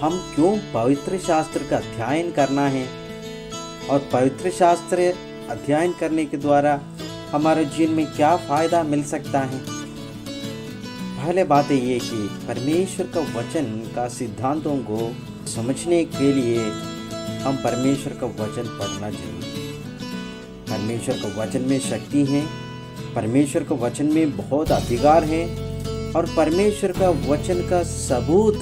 हम क्यों पवित्र शास्त्र का अध्ययन करना है और पवित्र शास्त्र अध्ययन करने के द्वारा हमारे जीवन में क्या फ़ायदा मिल सकता है। पहले बात ये कि परमेश्वर का वचन का सिद्धांतों को समझने के लिए हम परमेश्वर का वचन पढ़ना जरूरी है। परमेश्वर का वचन में शक्ति है, परमेश्वर का वचन में बहुत अधिकार है और परमेश्वर का वचन का सबूत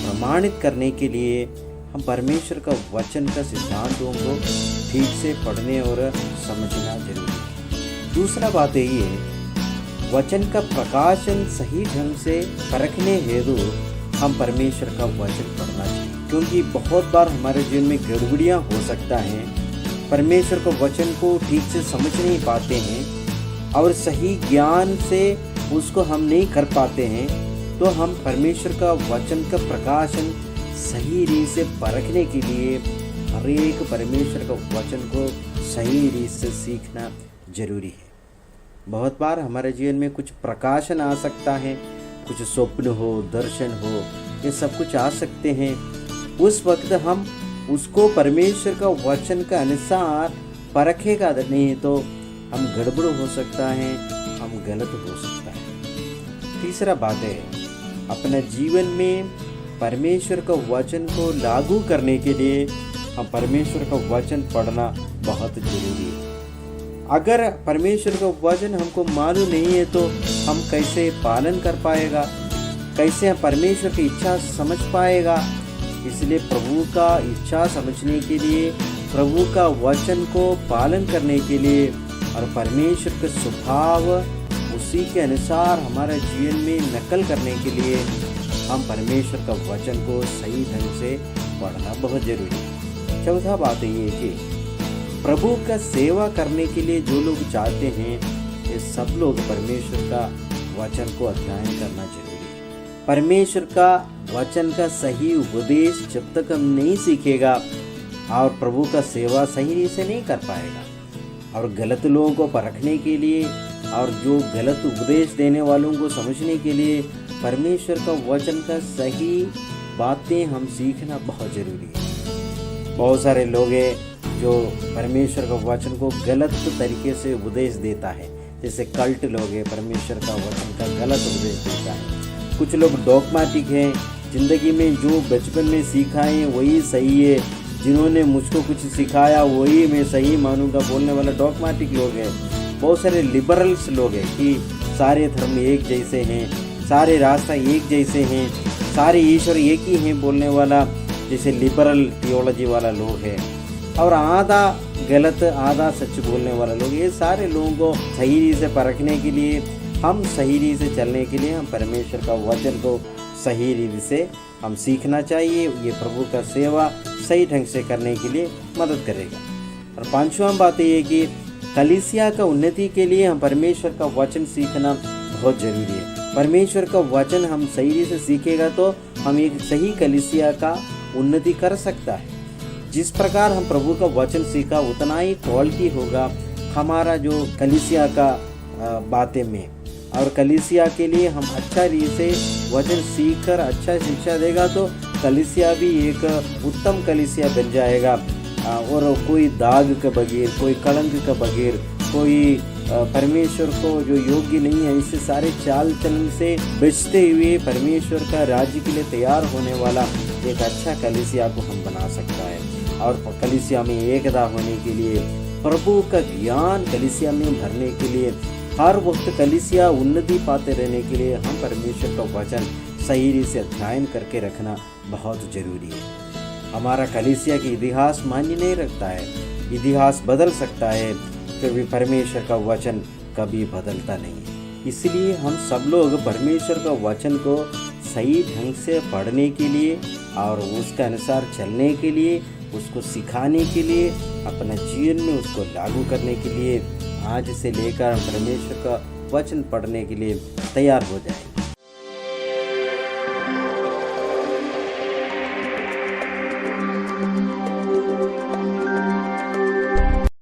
प्रमाणित करने के लिए हम परमेश्वर का वचन का सिद्धांतों को ठीक से पढ़ने और समझना जरूरी है। दूसरा बात ये है, वचन का प्रकाशन सही ढंग से परखने हेतु हम परमेश्वर का वचन पढ़ना चाहिए, क्योंकि बहुत बार हमारे जीवन में गड़बड़ियाँ हो सकता है। परमेश्वर के वचन को ठीक से समझ नहीं पाते हैं और सही ज्ञान से उसको हम नहीं कर पाते हैं, तो हम परमेश्वर का वचन का प्रकाशन सही रीत से परखने के लिए हर एक परमेश्वर का वचन को सही रीत से सीखना जरूरी है। बहुत बार हमारे जीवन में कुछ प्रकाशन आ सकता है, कुछ स्वप्न हो, दर्शन हो, ये सब कुछ आ सकते हैं। उस वक्त हम उसको परमेश्वर का वचन का अनुसार परखेगा नहीं तो हम गड़बड़ हो सकता है, हम गलत हो सकता है। तीसरा बात है, अपने जीवन में परमेश्वर का वचन को लागू करने के लिए हम परमेश्वर का वचन पढ़ना बहुत जरूरी है। अगर परमेश्वर का वचन हमको मालूम नहीं है तो हम कैसे पालन कर पाएगा, कैसे हम परमेश्वर की इच्छा समझ पाएगा। इसलिए प्रभु का इच्छा समझने के लिए, प्रभु का वचन को पालन करने के लिए और परमेश्वर के स्वभाव उसी के अनुसार हमारे जीवन में नकल करने के लिए हम परमेश्वर का वचन को सही ढंग से पढ़ना बहुत जरूरी है। चौथा बात ये कि प्रभु का सेवा करने के लिए जो लोग चाहते हैं, ये सब लोग परमेश्वर का वचन को अध्ययन करना जरूरी है। परमेश्वर का वचन का सही उपदेश जब तक हम नहीं सीखेगा और प्रभु का सेवा सही रीत से नहीं कर पाएगा। और गलत लोगों को परखने के लिए और जो गलत उपदेश देने वालों को समझने के लिए परमेश्वर का वचन का सही बातें हम सीखना बहुत जरूरी है। बहुत सारे लोग हैं जो परमेश्वर का वचन को गलत तरीके से उपदेश देता है, जैसे कल्ट लोग हैं, परमेश्वर का वचन का गलत उपदेश देता है। कुछ लोग डॉगमेटिक हैं, ज़िंदगी में जो बचपन में सीखा है वही सही है, जिन्होंने मुझको कुछ सिखाया वही मैं सही मानूंगा बोलने वाला डॉगमेटिक लोग हैं। बहुत सारे लिबरल्स लोग हैं कि सारे धर्म एक जैसे हैं, सारे रास्ता एक जैसे हैं, सारे ईश्वर एक ही हैं बोलने वाला, जैसे लिबरल थियोलॉजी वाला लोग है। और आधा गलत आधा सच बोलने वाला लोग, ये सारे लोगों को सही रीत से परखने के लिए, हम सही रीत से चलने के लिए हम परमेश्वर का वचन को सही रीत से हम सीखना चाहिए। ये प्रभु का सेवा सही ढंग से करने के लिए मदद करेगा। और पांचवा बात ये कि कलीसिया का उन्नति के लिए हम परमेश्वर का वचन सीखना बहुत जरूरी है। परमेश्वर का वचन हम सही रीत से सीखेगा तो हम एक सही कलीसिया का उन्नति कर सकता है। जिस प्रकार हम प्रभु का वचन सीखा उतना ही क्वालिटी होगा हमारा जो कलीसिया का बातें में, और कलीसिया के लिए हम अच्छा रीत से वचन सीख कर अच्छा शिक्षा देगा तो कलीसिया भी एक उत्तम कलीसिया बन जाएगा। और कोई दाग के बगैर, कोई कलंक के बगैर, कोई परमेश्वर को जो योग्य नहीं है इससे सारे चाल चलन से बचते हुए परमेश्वर का राज्य के लिए तैयार होने वाला एक अच्छा कलीसिया को हम बना सकता है। और कलीसिया में एकता होने के लिए, प्रभु का ज्ञान कलीसिया में भरने के लिए, हर वक्त कलीसिया उन्नति पाते रहने के लिए हम परमेश्वर का वचन सही रीत से अध्ययन करके रखना बहुत जरूरी है। हमारा कलीसिया की इतिहास मान्य नहीं रखता है, इतिहास बदल सकता है, फिर भी परमेश्वर का वचन कभी बदलता नहीं है। इसलिए हम सब लोग परमेश्वर का वचन को सही ढंग से पढ़ने के लिए और उसके अनुसार चलने के लिए, उसको सिखाने के लिए, अपने जीवन में उसको लागू करने के लिए आज से लेकर हम परमेश्वर का वचन पढ़ने के लिए तैयार हो जाएं।